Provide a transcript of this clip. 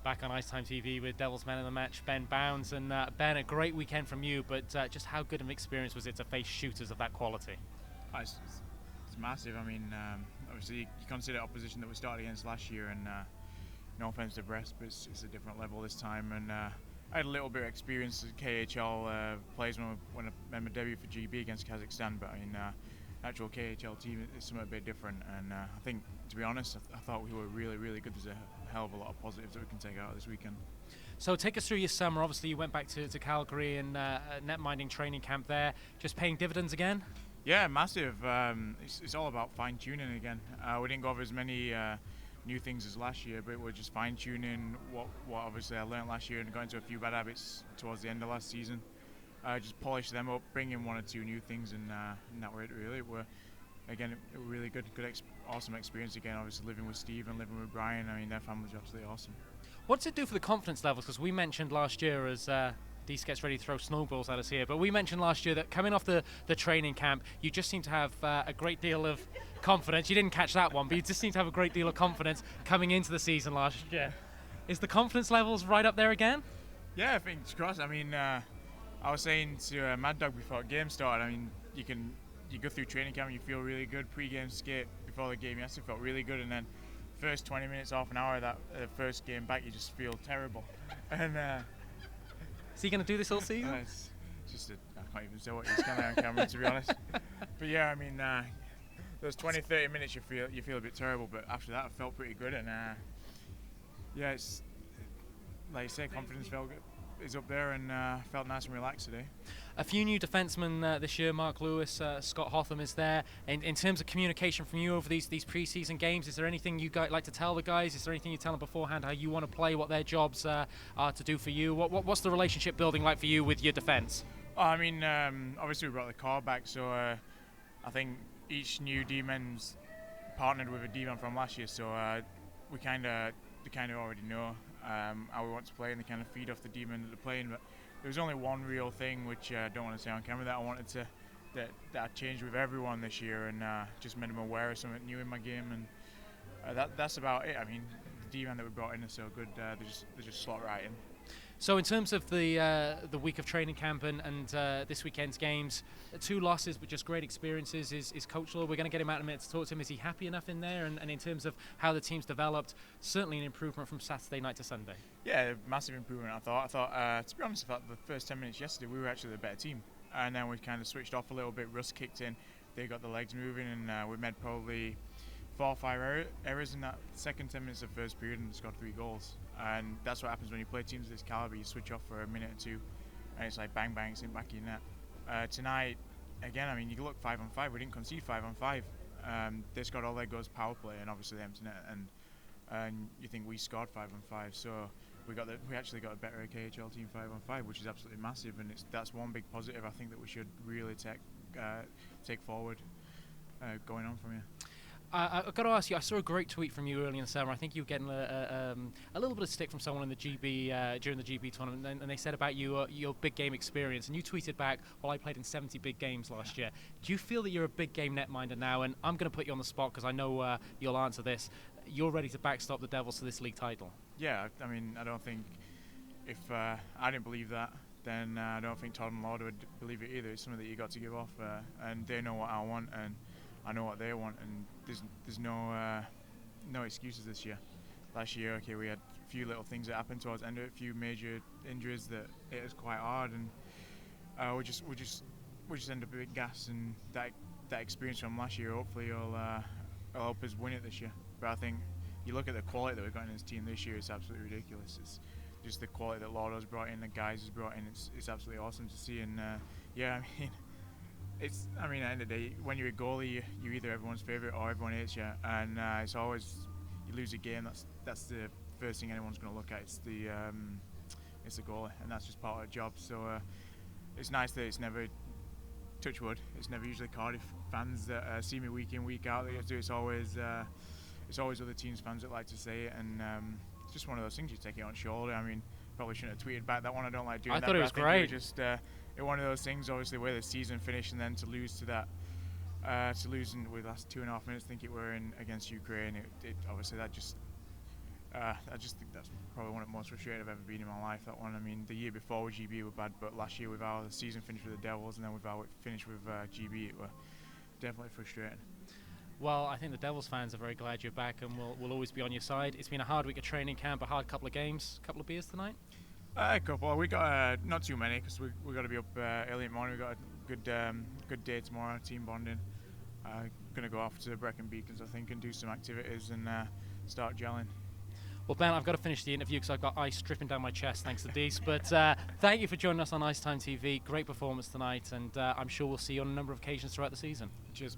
Back on IceTime.TV with Devil's Man of the Match, Ben Bowns. And Ben, a great weekend from you, but just how good of an experience was it to face shooters of that quality? It's massive. I mean, obviously you consider opposition that we started against last year, and no offense to Brest, but it's a different level this time. And I had a little bit of experience as KHL plays when I made my debut for GB against Kazakhstan, but I mean, actual KHL team is something a bit different. And I think, to be honest, I thought we were really, really good. There's a hell of a lot of positives that we can take out of this weekend. So take us through your summer. Obviously, you went back to Calgary and netminding training camp there. Just paying dividends again? Yeah, massive. It's all about fine-tuning again. We didn't go over as many new things as last year, but we're just fine-tuning what obviously I learned last year and got into a few bad habits towards the end of last season. Just polish them up, bring in one or two new things, and that were it really. We're again a really good, awesome experience again. Obviously living with Steve and living with Brian. I mean, their family's absolutely awesome. What does it do for the confidence levels? Because we mentioned last year as Deese gets ready to throw snowballs at us here, but we mentioned last year that coming off the training camp, you just seem to have a great deal of confidence. You didn't catch that one, but you just seem to have a great deal of confidence coming into the season last year. Is the confidence levels right up there again? Yeah, fingers crossed. I mean, I was saying to Mad Dog before the game started, I mean, you go through training camp and you feel really good. Pre-game skate before the game yesterday felt really good, and then first 20 minutes, half an hour of that first game back, you just feel terrible. And is he going to do this all season? It's just I can't even say what he's going to on camera, to be honest. But yeah, I mean, those 20-30 minutes you feel a bit terrible, but after that I felt pretty good, and yeah, it's like you say, confidence is up there, and felt nice and relaxed today. A few new defensemen this year. Mark Lewis, Scott Hotham is there. In terms of communication from you over these preseason games, is there anything you guys like to tell the guys? Is there anything you tell them beforehand how you want to play, what their jobs are to do for you? What's the relationship building like for you with your defense? I mean, obviously we brought the car back, so I think each new D-man's partnered with a D-man from last year, so they kind of already know how we want to play, and they kind of feed off the D-man that they're playing. But there was only one real thing, which I don't want to say on camera, that I wanted to that I changed with everyone this year, and just made them aware of something new in my game, and that's about it. I mean, the D-man that we brought in is so good; they just slot right in. So in terms of the week of training camp and this weekend's games, 2 losses but just great experiences. Is Coach Law, we're going to get him out in a minute to talk to him, is he happy enough in there? And in terms of how the team's developed, certainly an improvement from Saturday night to Sunday. Yeah, massive improvement, I thought. To be honest, I thought the first 10 minutes yesterday we were actually the better team. And then we kind of switched off a little bit. Russ kicked in, they got the legs moving, and we made probably 4 or 5 errors in that second 10 minutes of first period and scored 3 goals. And that's what happens when you play teams of this caliber. You switch off for a minute or two, and it's like bang bang, it's in back of your net. Tonight, again, I mean, you look 5 on 5. We didn't concede 5 on 5. They scored all their goals power play, and obviously the empty net. And you think we scored 5 on 5, so we actually got a better KHL team 5 on 5, which is absolutely massive. And that's one big positive I think that we should really take forward going on from here. I've got to ask you, I saw a great tweet from you early in the summer. I think you were getting a little bit of stick from someone in the GB during the GB tournament, and they said about you your big game experience, and you tweeted back, well, I played in 70 big games last year. Do you feel that you're a big game netminder now? And I'm going to put you on the spot because I know you'll answer this. You're ready to backstop the Devils to this league title? Yeah, I mean, I don't think if I didn't believe that, then I don't think Todd and Lord would believe it either. It's something that you got to give off, and they know what I want, and I know what they want, and there's no excuses this year. Last year, okay, we had a few little things that happened towards the end of it, a few major injuries that hit us quite hard, and we just end up a bit gas, and that experience from last year hopefully will help us win it this year. But I think you look at the quality that we've got in this team this year, it's absolutely ridiculous. It's just the quality that Lordo's brought in, the guys has brought in. It's absolutely awesome to see, and yeah, I mean. At the end of the day, when you're a goalie, you're either everyone's favourite or everyone hates you, and it's always, you lose a game, that's the first thing anyone's going to look at. It's the goalie, and that's just part of the job. So it's nice that it's never, touch wood, it's never usually Cardiff fans that see me week in, week out. It's always other teams' fans that like to say it, and it's just one of those things you take it on shoulder. I mean, probably shouldn't have tweeted back that one. I don't like doing that. I thought it was great. Just one of those things, obviously, where the season finished, and then to lose to that, with the last 2.5 minutes, I think it were in against Ukraine. It obviously that just I just think that's probably one of the most frustrating I've ever been in my life, that one. I mean, the year before with GB were bad, but last year with how the season finished with the Devils and then with how it finished with GB, it were definitely frustrating. Well, I think the Devils fans are very glad you're back, and we'll always be on your side. It's been a hard week of training camp, a hard couple of games, a couple of beers tonight. A couple. We got not too many because we got to be up early in the morning. We got a good day tomorrow, team bonding. Gonna go off to Brecon Beacons, I think, and do some activities and start gelling. Well, Ben, I've got to finish the interview because I've got ice dripping down my chest thanks to Dees. But thank you for joining us on IceTime.TV. Great performance tonight, and I'm sure we'll see you on a number of occasions throughout the season. Cheers.